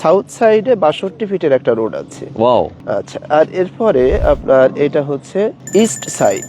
South সাইডে 62 ফিটের একটা রোড আছে। ওয়াও। আচ্ছা, আর এরপরে আপনার এটা হচ্ছে ইস্ট সাইড।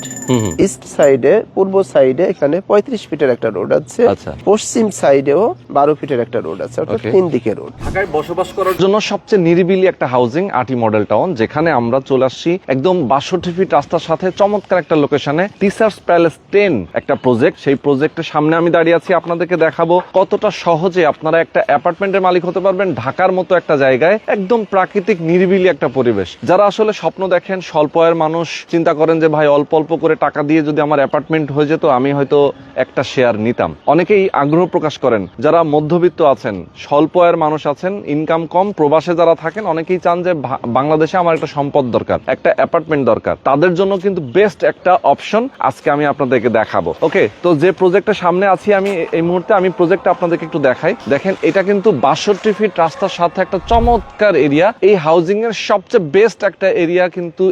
ইস্ট সাইডে পূর্ব সাইডে এখানে 35 ফিটের একটা রোড আছে। আচ্ছা। পশ্চিম সাইডেও 12 ফিটের একটা রোড আছে, অর্থাৎ তিন দিকে রোড। ঢাকায় বসবাস করার জন্য সবচেয়ে নিরিবিলি একটা হাউজিং আটি মডেল টাউন, যেখানে আমরা চলে আসছি একদম 62 ফিট রাস্তার সাথে চমৎকার একটা লোকেশনে। টিচার্স প্যালেস 10 একটা প্রজেক্ট, সেই প্রজেক্টের সামনে আমি দাঁড়িয়ে আছি। আপনাদেরকে দেখাবো কতটা সহজে আপনারা একটা অ্যাপার্টমেন্টের মালিক হতে পারবেন ঢাকার মতো একটা জায়গায়, একদম প্রাকৃতিক নিরিবিলি একটা পরিবেশ। যারা আসলে স্বপ্ন দেখেন, স্বল্প আয়ের মানুষ চিন্তা করেন যে ভাই অল্প অল্প করে টাকা দিয়ে যদি আমার অ্যাপার্টমেন্ট হয়ে যেত, আমি হয়তো একটা শেয়ার নিতাম। অনেকেই আগ্রহ প্রকাশ করেন। যারা মধ্যবিত্ত আছেন, স্বল্প আয়ের মানুষ আছেন, ইনকাম কম, প্রবাসে যারা থাকেন, অনেকেই চান যে বাংলাদেশে আমার একটা সম্পদ দরকার, একটা অ্যাপার্টমেন্ট দরকার। তাদের জন্য কিন্তু বেস্ট একটা অপশন আজকে আমি আপনাদেরকে দেখাবো। ওকে, তো যে প্রজেক্টের সামনে আছি আমি এই মুহূর্তে, আমি প্রজেক্টটা আপনাদেরকে একটু দেখাই। দেখেন, এটা কিন্তু 62 ফিট রাস্তার সাথে একটা চমৎকার এরিয়া। এই হাউজিং এর সবচেয়ে বেস্ট একটা এরিয়া কিন্তু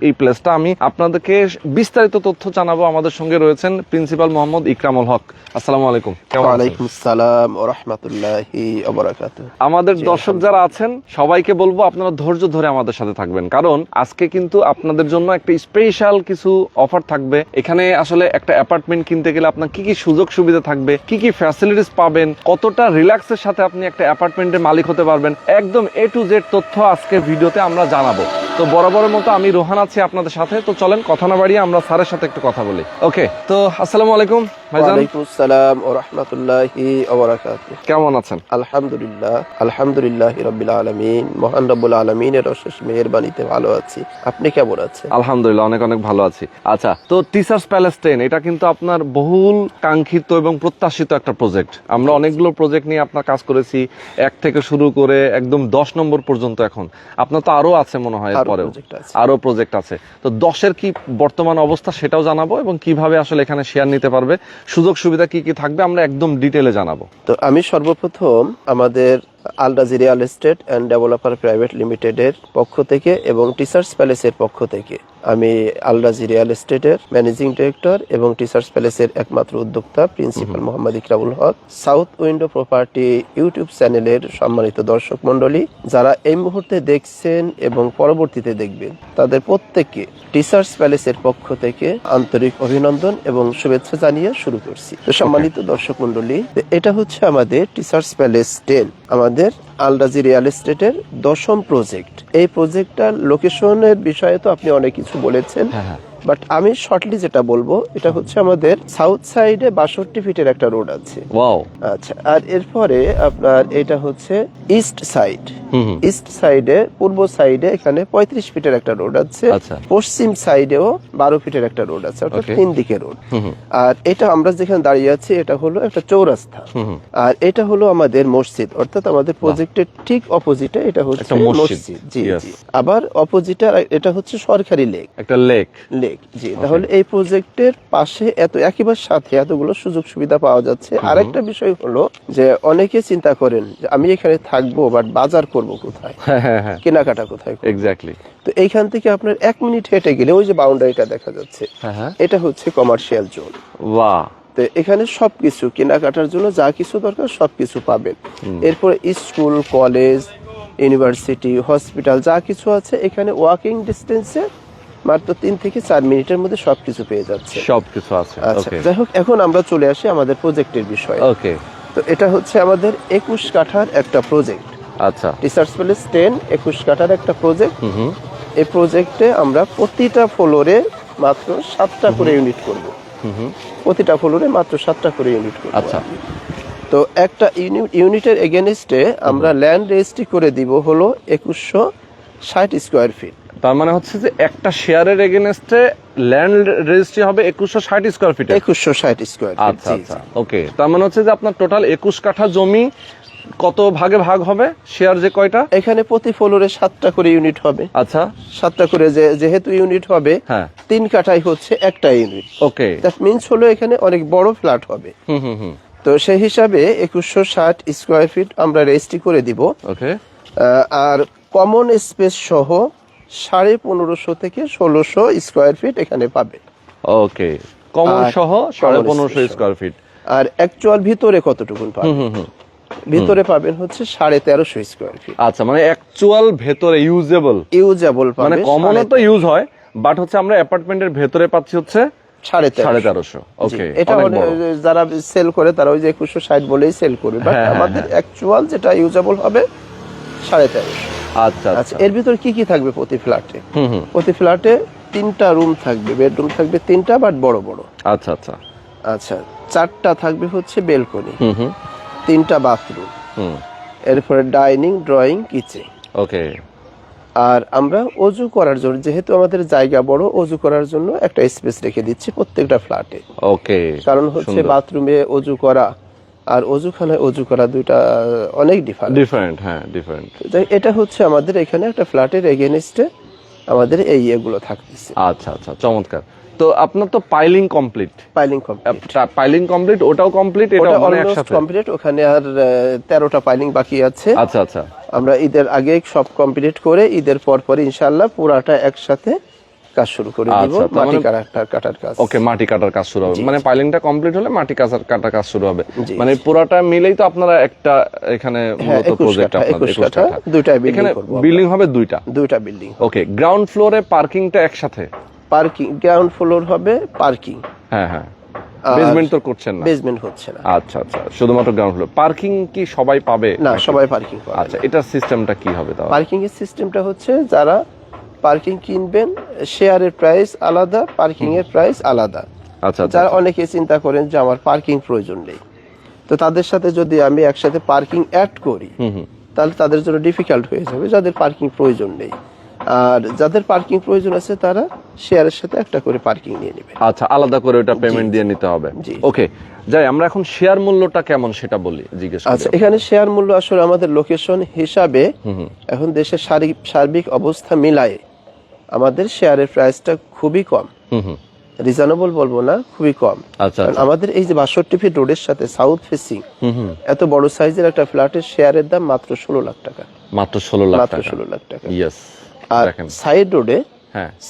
এই প্লেসটা। আমি আপনাদেরকে বিস্তারিত তথ্য জানাবো। আমাদের সঙ্গে রয়েছেন প্রিন্সিপাল মোহাম্মদ ইকরামুল হক। আসসালামু আলাইকুম। ওয়ালাইকুম আসসালাম ওয়া রাহমাতুল্লাহি ওয়া বারাকাতুহু। আমাদের দর্শক যারা আছেন সবাইকে বলবো আপনারা ধৈর্য ধরে আমাদের সাথে থাকবেন, কারণ আজকে কিন্তু আপনাদের জন্য একটা স্পেশাল কিছু অফার থাকবে। এখানে আসলে একটা অ্যাপার্টমেন্ট কিনতে গেলে আপনার কি কি সুযোগ সুবিধা থাকবে, কি কি ফ্যাসিলিটিস পাবেন, কতটা রিল্যাক্সের সাথে আপনি একটা অ্যাপার্টমেন্টের মালিক হতে পারবেন, একদম A to Z তথ্য আজকে ভিডিওতে আমরা জানাবো। তো বরাবরের মতো আমি রোহান আছি আপনাদের সাথে। তো চলেন কথা না বাড়িয়ে আমরা স্যারের সাথে একটু কথা বলি। ওকে, তো আসসালামু আলাইকুম ভাইজান। ওয়ালাইকুম আসসালাম ওয়া রাহমাতুল্লাহি ওয়া বারাকাতুহু। কেমন আছেন? আলহামদুলিল্লাহ, আলহামদুলিল্লাহি রাব্বিল আলামিন। মহান রব্বুল আলামিনের অশেষ মেহেরবানিতে ভালো আছি। আপনি কেমন আছেন? আলহামদুলিল্লাহ, অনেক অনেক ভালো আছি। আচ্ছা, তো টিচার্স প্যালেস 10 এটা কিন্তু আপনার বহুল কাঙ্ক্ষিত এবং প্রত্যাশিত একটা প্রজেক্ট। আমরা অনেকগুলো প্রজেক্ট নিয়ে আপনার কাজ করেছি, 1 থেকে শুরু করে একদম 10 নম্বর পর্যন্ত। এখন আপনার তো আরো আছে মনে হয়, পরেও আরো প্রজেক্ট আছে। তো 10-এর কি বর্তমান অবস্থা সেটাও জানাবো, এবং কিভাবে আসলে এখানে শেয়ার নিতে পারবে, সুযোগ সুবিধা কি কি থাকবে আমরা একদম ডিটেলে জানাবো। তো আমি সর্বপ্রথম আমাদের আল রাজি real estate and developer private লিমিটেডের পক্ষ থেকে এবং টিচার্স প্যালেসের পক্ষ থেকে আমি আল রাজি রিয়েল এস্টেটের ম্যানেজিং ডিরেক্টর এবং টিচার্স প্যালেসের একমাত্র উদ্যোক্তা প্রিন্সিপাল মোহাম্মদ ইকরামুল হক, সাউথ উইন্ডো প্রপার্টি ইউটিউব চ্যানেলের সম্মানিত দর্শক মন্ডলী, যারা এই মুহূর্তে দেখছেন এবং পরবর্তীতে দেখবেন, তাদের প্রত্যেককে টিচার্স প্যালেসের পক্ষ থেকে আন্তরিক অভিনন্দন এবং শুভেচ্ছা জানিয়ে শুরু করছি। তো সম্মানিত দর্শক মন্ডলী, এটা হচ্ছে আমাদের টিচার্স প্যালেস 10, আমাদের আল রাজি রিয়েল এস্টেটের 10ম প্রজেক্ট। এই প্রজেক্টটার লোকেশনের বিষয়ে তো আপনি অনেক কিছু বলেছেন, বাট আমি শর্টলি যেটা বলবো, এটা হচ্ছে আমাদের সাউথ সাইডে 62 ফিটের একটা রোড আছে। ওয়াও। আচ্ছা, আর এরপরে আপনার এটা হচ্ছে ইস্ট সাইড। ইস্ট সাইডে পূর্ব সাইডে এখানে 35 ফিটের একটা রোড আছে। পশ্চিম সাইডেও 12 ফিটের একটা রোড আছে, অর্থাৎ তিন দিকে রোড। আর এটা আমরা যেখানে দাঁড়িয়ে আছি এটা হলো একটা চৌরাস্তা, আর এটা হলো আমাদের মসজিদ, অর্থাৎ আমাদের প্রজেক্টের ঠিক অপোজিটে এটা হচ্ছে মসজিদ। জি জি। আবার অপোজিটে এটা হচ্ছে সরকারি লেক, একটা লেক। জি, তাহলে এই প্রজেক্টের পাশে একেবারে সাথে এতগুলো সুযোগ সুবিধা পাওয়া যাচ্ছে। আরেকটা বিষয় হলো যে অনেকে চিন্তা করেন যে আমি এখানে থাকবো, বাট বাজার করব কোথায়, কেনাকাটা কোথায়? এক্স্যাক্টলি। তো এইখান থেকে আপনার 1 মিনিট হেঁটে গেলে ওই যে বাউন্ডারিটা দেখা যাচ্ছে, এটা হচ্ছে কমার্শিয়াল জোন। বাহ। তো এখানে সবকিছু কেনাকাটার জন্য যা কিছু দরকার সবকিছু পাবেন। এরপরে স্কুল, কলেজ, ইউনিভার্সিটি, হসপিটাল যা কিছু আছে এখানে ওয়াকিং ডিস্টেন্সে মাত্র 3 থেকে 4 মিনিটের মধ্যে সবকিছু পেয়ে যাচ্ছে, সবকিছু আছে। আচ্ছা, যাই হোক, এখন আমরা চলে আসি আমাদের প্রজেক্টের বিষয়ে। ওকে, তো এটা হচ্ছে আমাদের 21 কাঠার একটা প্রজেক্ট। আচ্ছা, টিচার্স প্যালেস 10 21 কাঠার একটা প্রজেক্ট। এই প্রজেক্টে আমরা প্রতিটা ফ্লোরে মাত্র 7টা করে ইউনিট করব। প্রতিটা ফ্লোরে মাত্র 7টা করে ইউনিট করব। আচ্ছা, তো একটা ইউনিটের এগেইনস্টে আমরা ল্যান্ড রেজিস্ট্রি করে দিব হলো 2160 স্কয়ার ফিট। তার মানে হচ্ছে যে একটা শেয়ারের এগেইনস্টে ল্যান্ড রেজিস্ট্রি হবে 2160 স্কয়ার ফিট। 2160 square feet. আচ্ছা আচ্ছা, ওকে। তার মানে হচ্ছে যে আপনার টোটাল 21 কাঠা জমি কত ভাগে ভাগ হবে? শেয়ার যে কয়টা? এখানে প্রতি ফ্লোরে 7টা করে ইউনিট হবে। আচ্ছা, 7টা করে যেহেতু ইউনিট হবে, 3 কাঠাই হচ্ছে একটা ইউনিট। ওকে, দ্যাট মিন্স হলো এখানে অনেক বড় ফ্ল্যাট হবে। তো সেই হিসাবে 2160 স্কয়ার ফিট আমরা রেজিস্ট্রি করে দিব। ওকে, আর কমন স্পেস সহ 1550 থেকে 1600 স্কয়ার ফিট এখানে পাবে। ওকে, কমন সহ 1550 স্কয়ার ফিট। আর অ্যাকচুয়াল ভিতরে কতটুকু পাবে? ভিতরে পাবেন হচ্ছে 1350 স্কয়ার ফিট। আচ্ছা, মানে অ্যাকচুয়াল ভেতরে ইউজেবল পাবেন, মানে কমনও তো ইউজ হয়, বাট হচ্ছে আমরা অ্যাপার্টমেন্টের ভেতরে পাচ্ছি হচ্ছে 1350। ওকে, এটা যারা সেল করে তারা ওই যে 2160 বলেই সেল করে, বাট আমাদের অ্যাকচুয়াল যেটা ইউজেবল হবে 1350। আচ্ছা আচ্ছা, এর ভিতর কি কি থাকবে প্রতি ফ্ল্যাটে? প্রতি ফ্ল্যাটে 3টা রুম থাকবে, বেডরুম থাকবে 3টা, বাট বড় বড়। আচ্ছা আচ্ছা আচ্ছা, 4টা থাকবে হচ্ছে বেলকনি, 3টা বাথরুম, এরপরে ডাইনিং, ড্রয়িং, কিচেন। ওকে। আর আমরা অজু করার জন্য, যেহেতু আমাদের জায়গা বড়, অজু করার জন্য একটা স্পেস রেখে দিচ্ছি প্রত্যেকটা ফ্ল্যাটে। ওকে, কারণ হচ্ছে বাথরুমে অজু করা আর অজুখানায় অজু করা দুইটা অনেক ডিফারেন্ট। হ্যাঁ, ডিফারেন্ট। এটা হচ্ছে আমাদের এখানে একটা ফ্ল্যাটের এগেইনস্টে আমাদের এই এগুলো থাকতেছে। আচ্ছা আচ্ছা, চমৎকার। তো আপনার তো পাইলিং কমপ্লিট, ওটাও কমপ্লিট, এটা অলমোস্ট কমপ্লিট। ওখানে আর 13টা পাইলিং বাকি আছে। আচ্ছা আচ্ছা, আমরা ঈদের আগে সব কমপ্লিট করে ঈদের পর ইনশাআল্লাহ পুরাটা একসাথে কাজ শুরু করে দিব। মাটি কাটার কাজ। ওকে, মাটি কাটার কাজ শুরু হবে, মানে পাইলিংটা কমপ্লিট হলে মাটি কাটার কাজ শুরু হবে। মানে পুরাটা মিলেই তো আপনারা একটা এখানে মূলত প্রজেক্ট আপনাদের 21 কাঠা, দুইটা বিল্ডিং করব। বিল্ডিং হবে দুইটা বিল্ডিং। ওকে, গ্রাউন্ড ফ্লোরে পার্কিংটা একসাথে? পার্কিং গ্রাউন্ড ফ্লোর হবে পার্কিং। হ্যাঁ, বেসমেন্ট তো করছেন না? বেসমেন্ট হচ্ছে না। আচ্ছা আচ্ছা, শুধুমাত্র গ্রাউন্ড ফ্লোর। পার্কিং কি সবাই পাবে? না, সবাই পার্কিং পাবে। আচ্ছা, এটার সিস্টেমটা কি হবে তাহলে? পার্কিং এর সিস্টেমটা হচ্ছে যারা পার্কিং কিনবেন, শেয়ারের প্রাইস আলাদা, পার্কিং এর প্রাইস আলাদা। আচ্ছা, যারা অনেকে চিন্তা করেন যে আমার পার্কিং প্রয়োজন নেই, তো তাদের সাথে যদি আমি একসাথে পার্কিং অ্যাড করি তাহলে তাদের জন্য ডিফিকাল্ট হয়ে যাবে, যাদের পার্কিং প্রয়োজন নেই। আর যাদের পার্কিং প্রয়োজন আছে তারা শেয়ারের সাথে একটা করে পার্কিং নিয়ে নেবে। আচ্ছা, আলাদা করে ওটা পেমেন্ট দিয়ে নিতে হবে। ওকে, যাই আমরা এখন শেয়ার মূল্যটা কেমন সেটা বলি, জিজ্ঞেস করি। আচ্ছা, এখানে শেয়ার মূল্য আসলে আমাদের লোকেশন হিসাবে এখন দেশের সার্বিক অবস্থা মিলায়ে আমাদের শেয়ারের প্রাইসটা খুবই কম। রিজনেবল বলবো না, খুবই কম। আচ্ছা, আমাদের এই যে 62 ফিট রোডের সাথে সাউথ ফেসিং এত বড় সাইজের একটা ফ্ল্যাটের শেয়ারের দাম মাত্র 16 লাখ টাকা। মাত্র 16 লাখ টাকা? 16 লাখ টাকা। ইয়েস। আর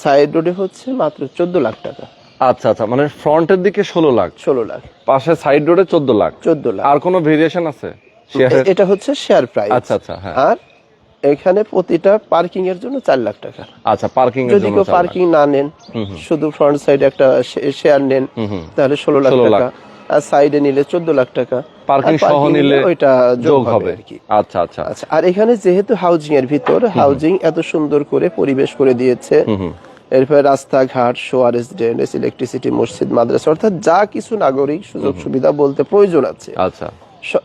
সাইড রোডে হচ্ছে মাত্র 14 লাখ টাকা। আচ্ছা আচ্ছা, মানে ফ্রন্টের দিকে 16 লাখ, পাশে সাইড রোডে 14 লাখ। আর কোনো ভেরিয়েশন আছে? এটা হচ্ছে শেয়ার প্রাইস। আচ্ছা আচ্ছা, হ্যাঁ। আর এখানে প্রতিটা পার্কিং এর জন্য 4 লাখ টাকা। আচ্ছা, পার্কিং এর জন্য যদি কেউ পার্কিং না নেন, শুধু ফ্রন্ট সাইডে একটা শেয়ার নেন, তাহলে 16 লাখ টাকা। আর সাইডে নিলে 14 লাখ টাকা, পার্কিং সহ নিলে ওইটা যোগ হবে আর কি। আচ্ছা আচ্ছা আচ্ছা, আর এখানে যেহেতু হাউজিং এর ভিতর, হাউজিং এত সুন্দর করে পরিবেশ করে দিয়েছে, এরপরে রাস্তাঘাট, সোয়ারেজ, ড্রেনেজ, ইলেকট্রিসিটি, মসজিদ, মাদ্রাসা, অর্থাৎ যা কিছু নাগরিক সুযোগ সুবিধা বলতে প্রয়োজন আছে, আচ্ছা,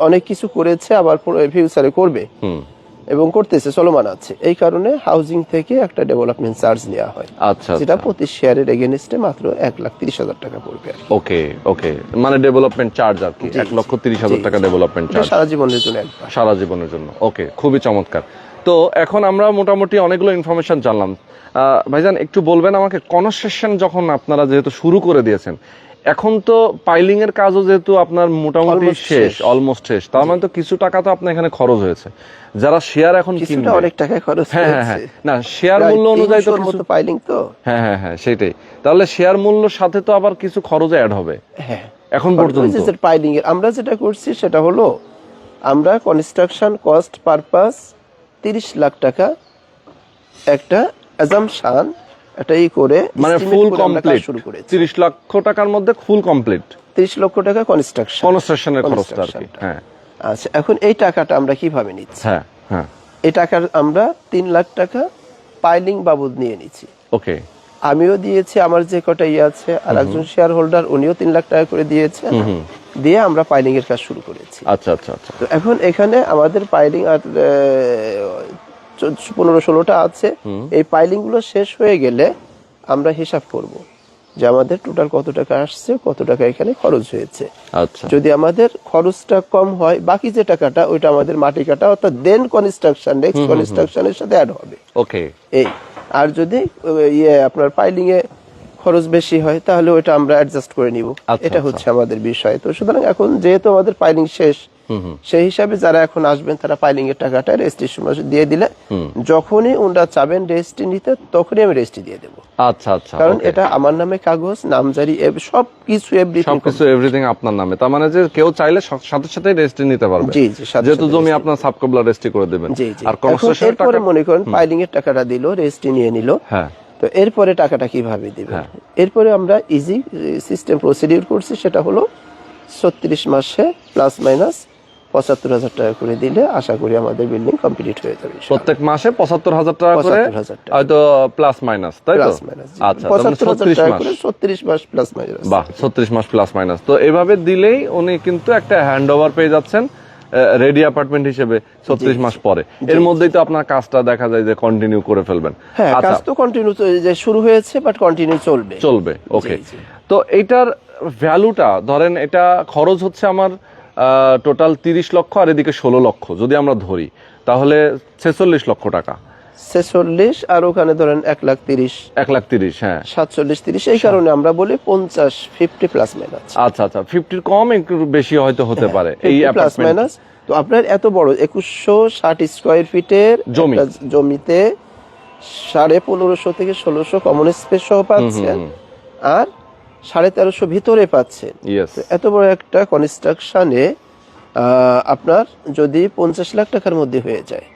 অনেক কিছু করেছে, আবার ফিউচারে করবে এবং করতেছে, চলমান আছে। এই কারণে হাউজিং থেকে একটা ডেভেলপমেন্ট চার্জ নেওয়া হয়। আচ্ছা, যেটা প্রতি শেয়ারের এগেইনস্টে মাত্র 1,30,000 টাকা পড়বে। ওকে ওকে, মানে ডেভেলপমেন্ট চার্জ আর কি, 1,30,000 টাকা ডেভেলপমেন্ট চার্জ সারা জীবনের জন্য। সারা জীবনের জন্য। ওকে, খুবই চমৎকার। তো এখন আমরা মোটামুটি অনেকগুলো ইনফরমেশন জানলাম। ভাইজান, একটু বলবেন আমাকে, কনস্ট্রাকশন যখন আপনারা যেহেতু শুরু করে দিয়েছেন, এখন তো পাইলিং এর কাজও যেহেতু আপনার মোটামুটি অলমোস্ট শেষ, তার মানে তো কিছু টাকা তো আপনার এখানে খরচ হয়েছে। যারা শেয়ার এখন কিনবে, অনেক টাকা খরচ হয়েছে। না, শেয়ার মূল্য অনুযায়ী তো কিছু পাইলিং তো। হ্যাঁ, সেটাই। তাহলে শেয়ার মূল্যর সাথে তো আবার কিছু খরচ অ্যাড হবে। হ্যাঁ, এখন পর্যন্ত পাইলিং এর আমরা যেটা করছি সেটা হলো, আমরা কনস্ট্রাকশন কস্ট পারপাস 30 লাখ টাকা একটা অ্যাজাম্পশন এটাই করে, মানে ফুল কমপ্লিট শুরু করেছি। 30 লক্ষ টাকার মধ্যে ফুল কমপ্লিট 30 লক্ষ টাকা কনস্ট্রাকশনের খরচটা আর কি। হ্যাঁ, আচ্ছা, এখন এই টাকাটা আমরা কিভাবে নিচ্ছি? হ্যাঁ, এই টাকার আমরা 3 লাখ টাকা পাইলিং বাবদ নিয়ে নিচ্ছি। ওকে, আমিও দিয়েছি, আমার যে কটা আছে, আর একজন শেয়ার হোল্ডার উনিও 3 লাখ টাকা করে দিয়েছে, দিয়ে আমরা পাইলিং এর কাজ শুরু করেছি। আচ্ছা আচ্ছা আচ্ছা। তো এখন এখানে আমাদের পাইলিং আর 15-16টা আছে। এই পাইলিং গুলো শেষ হয়ে গেলে আমরা হিসাব করব যে আমাদের টোটাল কত টাকা আসছে, কত টাকা এখানে খরচ হয়েছে। আচ্ছা, যদি আমাদের খরচটা কম হয়, বাকি যে টাকাটা ওইটা আমাদের মাটি কাটা অর্থাৎ দেন কনস্ট্রাকশন, নেক্সট কনস্ট্রাকশনের সাথে অ্যাড হবে। ওকে, এই আর যদি আপনার পাইলিং এ খরচ বেশি হয় তাহলে ওইটা আমরা অ্যাডজাস্ট করে নিব। এটা হচ্ছে আমাদের বিষয়। তো সুতরাং এখন যেহেতু আমাদের পাইলিং শেষ, সেই হিসাবে যারা এখন আসবেন তারা পাইলিং এর টাকাটা রেজিস্ট্রেশন দিয়ে দিলে যখনই ওনারা চাবেন রেজিস্ট্রি নিতে, তখনই আমি রেজিস্ট্রি দিয়ে দেবো। আচ্ছা আচ্ছা, কারণ এটা আমার নামে কাগজ, নামজারি, সবকিছু এভরিথিং আপনার নামে। তার মানে যে কেউ চাইলে সাথে সাথে রেজিস্ট্রি নিতে পারবে। জি জি, যেহেতু জমি আপনার সাবকবলা রেজিস্ট্রি করে দেবেন। জি জি। আর কনস্ট্রাকশনের টাকা এরপরে মনে করেন পাইলিং এর টাকাটা দিল, রেজিস্ট্রি নিয়ে নিল, হ্যাঁ, তো এরপরে টাকাটা কিভাবে দিবেন? এরপরে আমরা ইজি সিস্টেম প্রসিডিউর করছি, সেটা হলো 36 মাসে প্লাস মাইনাস 75,000 টাকা করে দিলে আশা করি আমাদের বিল্ডিং কমপ্লিট হয়ে যাবে। প্রত্যেক মাসে 75,000 টাকা করে, হয়তো প্লাস মাইনাস, তাই তো? আচ্ছা, 75,000 টাকা করে 36 মাস প্লাস মাইনাস। বাহ, 36 মাস প্লাস মাইনাস। তো এভাবে দিলেই উনি কিন্তু একটা হ্যান্ড ওভার পেয়ে যাচ্ছেন রেডি অ্যাপার্টমেন্ট হিসেবে 36 মাস পরে। এর মধ্যেই তো আপনার কাজটা দেখা যায় যে কন্টিনিউ করে ফেলবেন। হ্যাঁ, কাজ তো কন্টিনিউ যে শুরু হয়েছে, বাট কন্টিনিউ চলবে। ওকে। তো এইটার ভ্যালুটা ধরেন, এটা খরচ হচ্ছে আমার টোটাল 30 লক্ষ, আর এদিকে 16 লক্ষ যদি আমরা ধরি, তাহলে 46 লক্ষ টাকা। 46 আর ওখানে ধরেন 1,30,000, হ্যাঁ, 47-30, এই কারণে আমরা বলি 50 প্লাস মাইনাস। আচ্ছা আচ্ছা, 50 কম একটু বেশি হয়তো হতে পারে এই প্লাস মাইনাস। তো আপনার এত বড় 2160 স্কয়ার ফিটের জমিতে 1550 থেকে 1600 কমন স্পেস সহ পাচ্ছেন, আর 1350 ভিতরে পাচ্ছেন। এত বড় একটা কনস্ট্রাকশনে আপনার যদি 50 লাখ টাকার মধ্যে হয়ে যায়,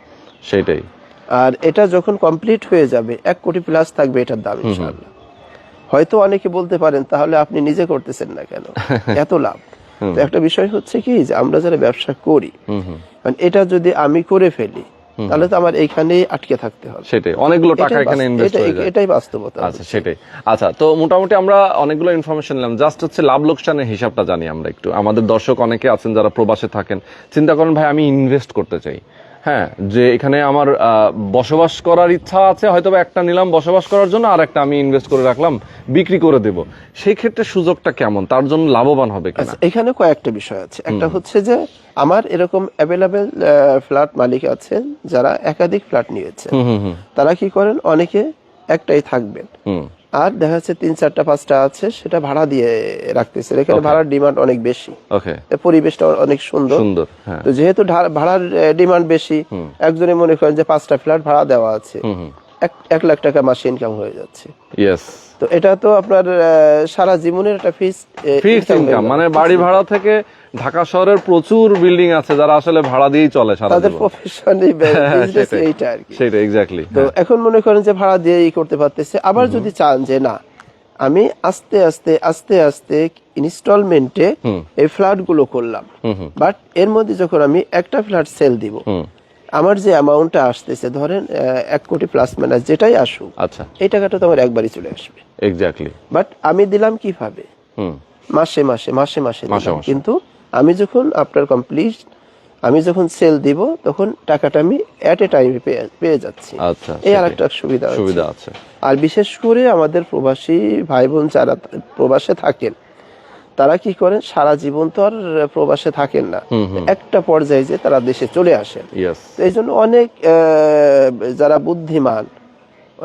সেটাই। আর এটা যখন কমপ্লিট হয়ে যাবে 1 কোটি প্লাস থাকবে এটার দাম ইনশাআল্লাহ। হয়তো অনেকে বলতে পারেন তাহলে আপনি নিজে করতেছেন না কেন, এত লাভ। তো একটা বিষয় হচ্ছে কি, যে আমরা যারা ব্যবসা করি, মানে এটা যদি আমি করে ফেলি তাহলে তো আমার এইখানেই আটকে থাকতে হবে। সেটাই, অনেকগুলো টাকা এখানে ইনভেস্ট হয়ে যায়। এটাই বাস্তবতা। আচ্ছা, সেটাই। আচ্ছা, তো মোটামুটি আমরা অনেকগুলো ইনফরমেশন নিলাম, জাস্ট হচ্ছে লাভ লোকসানের হিসাবটা জানি আমরা একটু। আমাদের দর্শক অনেকে আছেন যারা প্রবাসে থাকেন, চিন্তা করেন ভাই আমি ইনভেস্ট করতে চাই, হ্যাঁ, যে এখানে আমার বসবাস করার ইচ্ছা আছে, হয়তো একটা নিলাম বসবাস করার জন্য, আর একটা আমি ইনভেস্ট করে রাখলাম বিক্রি করে দেব, সেই ক্ষেত্রে সুযোগটা কেমন, তার জন্য লাভবান হবে কিনা? এখানে কয়েকটা বিষয় আছে। একটা হচ্ছে যে আমার এরকম অ্যাভেলেবেল ফ্ল্যাট মালিক আছেন যারা একাধিক ফ্ল্যাট নিয়েছে, তারা কি করেন, অনেকে একটাই থাকবেন, আর দেখা যাচ্ছে 3-4টা-5টা আছে, সেটা ভাড়া দিয়ে রাখতেছে। এখানে ভাড়ার ডিমান্ড অনেক বেশি, পরিবেশটা অনেক সুন্দর। তো যেহেতু ভাড়ার ডিমান্ড বেশি, একজনে মনে করেন যে 5টা ফ্ল্যাট ভাড়া দেওয়া আছে, 1 লাখ টাকা মাসে ইনকাম হয়ে যাচ্ছে। তো এটা তো আপনার সারা জীবনের একটা ফিক্সড ইনকাম। মানে বাড়ি ভাড়া থেকে ঢাকা শহরের প্রচুর বিল্ডিং আছে যারা আসলে ভাড়া দিয়েই চলে সারা জীবন, তাদের প্রফেশনই বিজনেস এইটা আর কি। সেটা এক্স্যাক্টলি। তো এখন মনে করেন যে ভাড়া দিয়েই করতে পারতেছে। আবার যদি চান যে না, আমি আস্তে আস্তে ইনস্টলমেন্টে এই ফ্ল্যাট গুলো করলাম, বাট এর মধ্যে যখন আমি একটা ফ্ল্যাট সেল দিব, আমার যে অ্যামাউন্টটা আসতেছে ধরেন 1 কোটি প্লাস মাইনাস যেটাই আসুক, আচ্ছা, এই টাকাটা তো আমার একবারই চলে আসবে। এক্স্যাক্টলি। বাট আমি দিলাম কিভাবে, মাসে মাসে দিলাম। কিন্তু আমি যখন আপনার কমপ্লিট, আমি যখন সেল দিব, তখন টাকাটা আমি এট এ টাইমে পেয়ে যাচ্ছি। আচ্ছা, এই আরেকটা সুবিধা আছে। আর বিশেষ করে আমাদের প্রবাসী ভাই বোন যারা প্রবাসে থাকেন, তারা কি করেন, সারা জীবন তো আর প্রবাসে থাকেন না, একটা পর্যায়ে যে তারা দেশে চলে আসেন। তো এই জন্য অনেক যারা বুদ্ধিমান,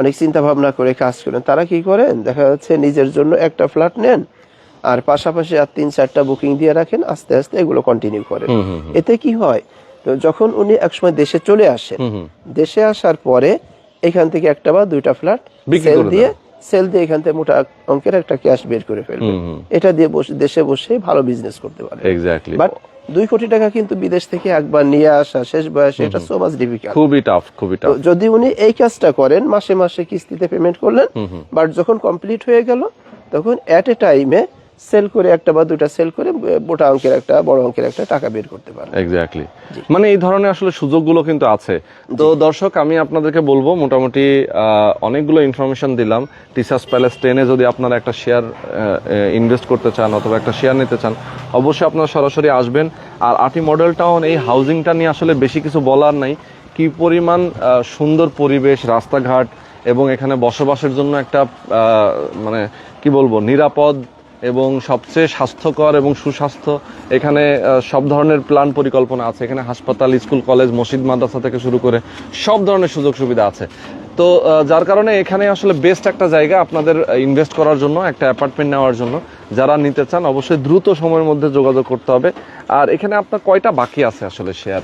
অনেক চিন্তা ভাবনা করে কাজ করেন, তারা কি করেন, দেখা যাচ্ছে নিজের জন্য একটা ফ্ল্যাট নেন, আর পাশাপাশি আর 3-4টা বুকিং দিয়ে রাখেন, আস্তে আস্তে এগুলো কন্টিনিউ করেন। এতে কি হয়, তো যখন উনি একসময় দেশে চলে আসেন, দেশে আসার পরে এখান থেকে 1টা বা 2টা ফ্ল্যাট সেল দিয়ে এখান থেকে মোটা অঙ্কের একটা ক্যাশ বের করে ফেলবেন। এটা দিয়ে দেশে বসে ভালো বিজনেস করতে পারেন। বাট 2 কোটি টাকা কিন্তু বিদেশ থেকে একবার নিয়ে আসা শেষ বয়সে, এটা সো মাচ ডিফিকাল্ট, খুবই টাফ। যদি উনি এই কাজটা করেন, মাসে মাসে কিস্তিতে পেমেন্ট করলেন, বাট যখন কমপ্লিট হয়ে গেল, তখন এট এ টাইমে সেল করে 1টা বা 2টা সেল করে মোটা অঙ্কের একটা বড় অঙ্কের একটা টাকা বের করতে পারেন। এক্স্যাক্টলি। মানে এই ধরনের আসলে সুযোগগুলো কিন্তু আছে। তো দর্শক, আমি আপনাদেরকে বলবো, মোটামুটি অনেকগুলো ইনফরমেশন দিলাম। টিচার্স প্যালেস 10-এ যদি আপনারা একটা শেয়ার ইনভেস্ট করতে চান অথবা একটা শেয়ার নিতে চান, অবশ্যই আপনারা সরাসরি আসবেন। আর আটি মডেল টাউন, এই হাউজিংটা নিয়ে আসলে বেশি কিছু বলার নাই। কি পরিমাণ সুন্দর পরিবেশ, রাস্তাঘাট, এবং এখানে বসবাসের জন্য একটা মানে কি বলবো, নিরাপদ এবং সবচেয়ে স্বাস্থ্যকর এবং সুস্বাস্থ্য, এখানে সব ধরনের প্ল্যান পরিকল্পনা আছে। এখানে হাসপাতাল, স্কুল, কলেজ, মসজিদ, মাদ্রাসা থেকে শুরু করে সব ধরনের সুযোগ সুবিধা আছে। তো যার কারণে এখানে আসলে বেস্ট একটা জায়গা আপনাদের ইনভেস্ট করার জন্য, একটা অ্যাপার্টমেন্ট নেওয়ার জন্য। যারা নিতে চান অবশ্যই দ্রুত সময়ের মধ্যে যোগাযোগ করতে হবে। আর এখানে আপনার কয়টা বাকি আছে আসলে শেয়ার?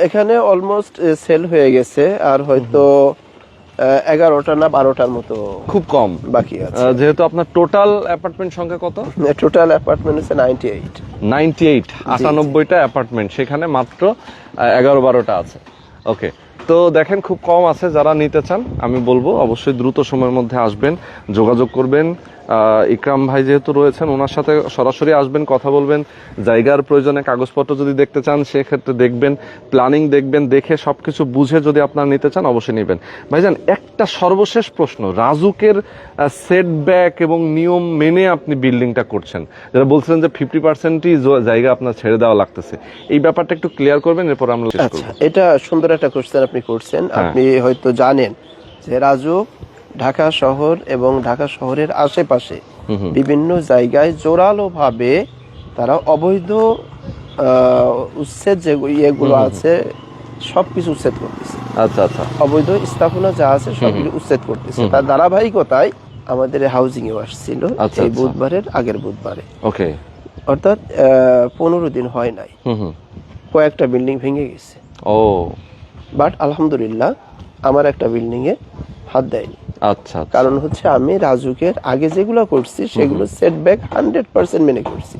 এখানে অলমোস্ট সেল হয়ে গেছে, আর হয়তো 11টা না 12টার মতো খুব কম বাকি আছে। যেহেতু আপনার টোটাল অ্যাপার্টমেন্ট সংখ্যা কত? টোটাল অ্যাপার্টমেন্ট হচ্ছে 98। 98টা অ্যাপার্টমেন্ট, সেখানে মাত্র 11-12টা আছে। ওকে, তো দেখেন খুব কম আছে। যারা নিতে চান আমি বলবো অবশ্যই দ্রুত সময়ের মধ্যে আসবেন, যোগাযোগ করবেন। ইকরাম ভাই যেহেতু রয়েছেন, ওনার সাথে সরাসরি আসবেন, কথা বলবেন। জায়গার প্রয়োজনে কাগজপত্র যদি দেখতে চান সেক্ষেত্রে দেখবেন, প্ল্যানিং দেখবেন, দেখে সবকিছু বুঝে যদি আপনারা নিতে চান অবশ্যই নেবেন। ভাইজান, একটা সর্বশেষ প্রশ্ন, রাজুকের সেটব্যাক এবং নিয়ম মেনে আপনি বিল্ডিংটা করছেন, যারা বলছিলেন যে 50%ই জায়গা আপনার ছেড়ে দেওয়া লাগতেছে, এই ব্যাপারটা একটু ক্লিয়ার করবেন, এরপর আমরা শেষ করব। এটা সুন্দর একটা কোশ্চেন আপনি করছেন। আপনি হয়তো জানেন যে রাজুক ঢাকা শহর এবং ঢাকা শহরের আশেপাশে বিভিন্ন জায়গায় জোরালোভাবে তারা অবৈধ উচ্ছেদ যে ইয়েগুলো আছে সবকিছু উচ্ছেদ করতেছে। আচ্ছা আচ্ছা, অবৈধ স্থাপনা যা আছে সবগুলো উচ্ছেদ করতেছে। তার ধারাবাহিকতায় আমাদের হাউজিং এ আসছিল এই বুধবারের আগের বুধবারে। ওকে, অর্থাৎ 15 দিন হয় নাই, কয়েকটা বিল্ডিং ভেঙে গেছে। ও, বাট আলহামদুলিল্লাহ আমার একটা বিল্ডিং এ হাত দেয়নি। আচ্ছা, কারণ হচ্ছে আমি রাজুকের আগে যেগুলো করছি সেগুলো সেটব্যাক 100% মেনে করছি।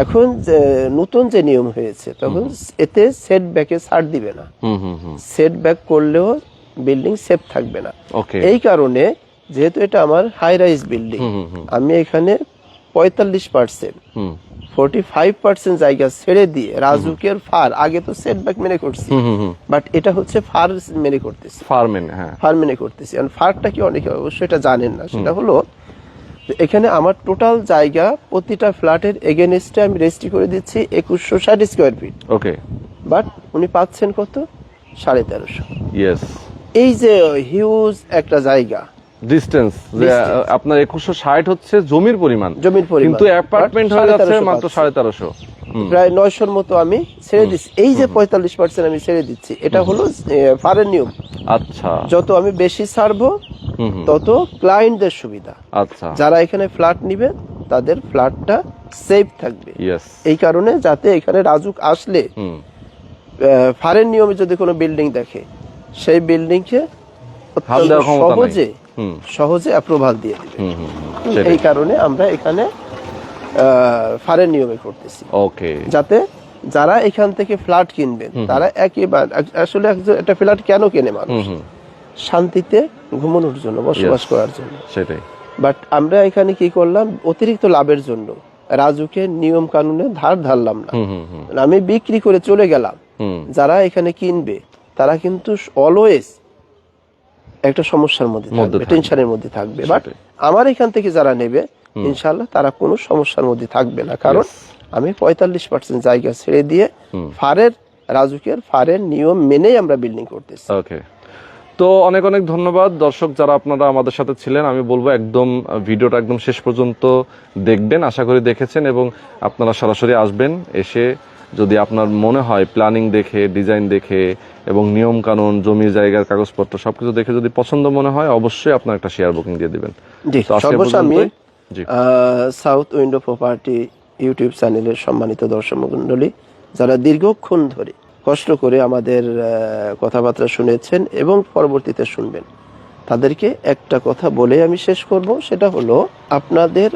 এখন যে নতুন যে নিয়ম হয়েছে তখন এতে সেটব্যাকে ছাড় দিবে না, সেটব্যাক করলেও বিল্ডিং সেফ থাকবে না। এই কারণে যেহেতু এটা আমার হাই রাইজ বিল্ডিং, আমি এখানে 45% জায়গা ছেড়ে দিয়ে রাজুকের ফার, আগে তো সেটব্যাক মেনে করছি, বাট এটা হচ্ছে ফার মেনে করতেছি, ফার মেনে করতেছি। ফারটা কি অনেকে অবশ্যই এটা জানেন না, সেটা হলো এখানে আমার টোটাল জায়গা প্রতিটা ফ্ল্যাটের এগেনস্টে আমি রেজিস্ট্রি করে দিচ্ছি 2160 স্কয়ার ফিট। ওকে, বাট উনি পাচ্ছেন কত? 1350। ইয়েস, এই যে হিউজ একটা জায়গা ডিসটেন্স, যে আপনার 2160 হচ্ছে জমির পরিমাণ, কিন্তু অ্যাপার্টমেন্ট হয়ে যাচ্ছে মাত্র 1350, প্রায় 900-র মতো আমি ছেড়ে দিচ্ছি। এই যে 45% আমি ছেড়ে দিচ্ছি, এটা হলো ফারের নিয়ম। আচ্ছা, যত আমি বেশি ছাড়বো তত ক্লায়েন্টদের সুবিধা। আচ্ছা, যারা এখানে ফ্ল্যাট নিবে তাদের ফ্ল্যাটটা সেফ থাকবে। ইয়েস, এই কারণে যাতে এখানে রাজুক আসলে ফারের নিয়মে যদি কোনো বিল্ডিং দেখে সেই বিল্ডিংকে সহজে অ্যাপ্রুভাল দিয়ে দিবে। এই কারণে আমরা এখানে ফারের নিয়মে করতেছি, যাতে যারা এখান থেকে ফ্ল্যাট কিনবেন তারা একেবারে, আসলে একটা ফ্ল্যাট কেন কেনে মানুষ? শান্তিতে ঘুমানোর জন্য, বসবাস করার জন্য। সেটাই। বাট আমরা এখানে কি করলাম, অতিরিক্ত লাভের জন্য রাজুকের নিয়ম কানুনে ধার ধারলাম না, আমি বিক্রি করে চলে গেলাম। যারা এখানে কিনবে তারা কিন্তু অলওয়েজ একটা সমস্যার মধ্যে থাকবে, টেনশনের মধ্যে থাকবে। বাট আমার এখান থেকে যারা নেবে ইনশাআল্লাহ তারা কোনো সমস্যার মধ্যে থাকবে না, কারণ আমি 45% জায়গা ছেড়ে দিয়ে রাজুকের ফারের নিয়ম মেনেই আমরা বিল্ডিং করতেছি। ওকে, তো অনেক অনেক ধন্যবাদ দর্শক যারা আপনারা আমাদের সাথে ছিলেন। আমি বলবো একদম ভিডিওটা একদম শেষ পর্যন্ত দেখবেন, আশা করি দেখেছেন, এবং আপনারা সরাসরি আসবেন। এসে যদি আপনার মনে হয় প্ল্যানিং দেখে, ডিজাইন দেখে এবং নিয়ম কানুন, জমি জায়গার কাগজপত্র সবকিছু দেখে যদি পছন্দ মনে হয়, অবশ্যই আপনার একটা শেয়ার বুকিং দিয়ে দিবেন। সর্বসামি সাউথ উইন্ডো প্রপার্টি ইউটিউব চ্যানেলের সম্মানিত দর্শক মণ্ডলী, যারা দীর্ঘক্ষণ ধরে কষ্ট করে আমাদের কথাবার্তা শুনেছেন এবং পরবর্তীতে শুনবেন, তাদেরকে একটা কথা বলে আমি শেষ করব, সেটা হলো আপনাদের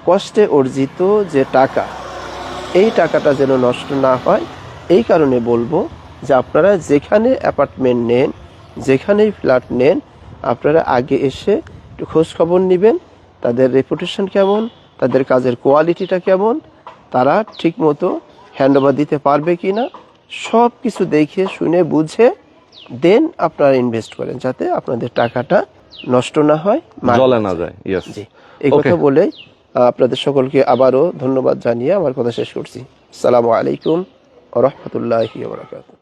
কষ্টে অর্জিত যে টাকা, এই টাকাটা যেন নষ্ট না হয়। এই কারণে বলবো যে আপনারা যেখানে অ্যাপার্টমেন্ট নেন, যেখানেই ফ্ল্যাট নেন, আপনারা আগে এসে একটু খোঁজ খবর নেবেন, তাদের রেপুটেশন কেমন, তাদের কাজের কোয়ালিটিটা কেমন, তারা ঠিক মতো হ্যান্ডওভার দিতে পারবে কিনা, সব কিছু দেখে শুনে বুঝে দেন আপনারা ইনভেস্ট করেন, যাতে আপনাদের টাকাটা নষ্ট না হয়, জলে না যায়। এই কথা বলে আপনাদের সকলকে আবারও ধন্যবাদ জানিয়ে আমার কথা শেষ করছি। আসসালামু আলাইকুম ওয়া রাহমাতুল্লাহি ওয়া বারাকাতুহু।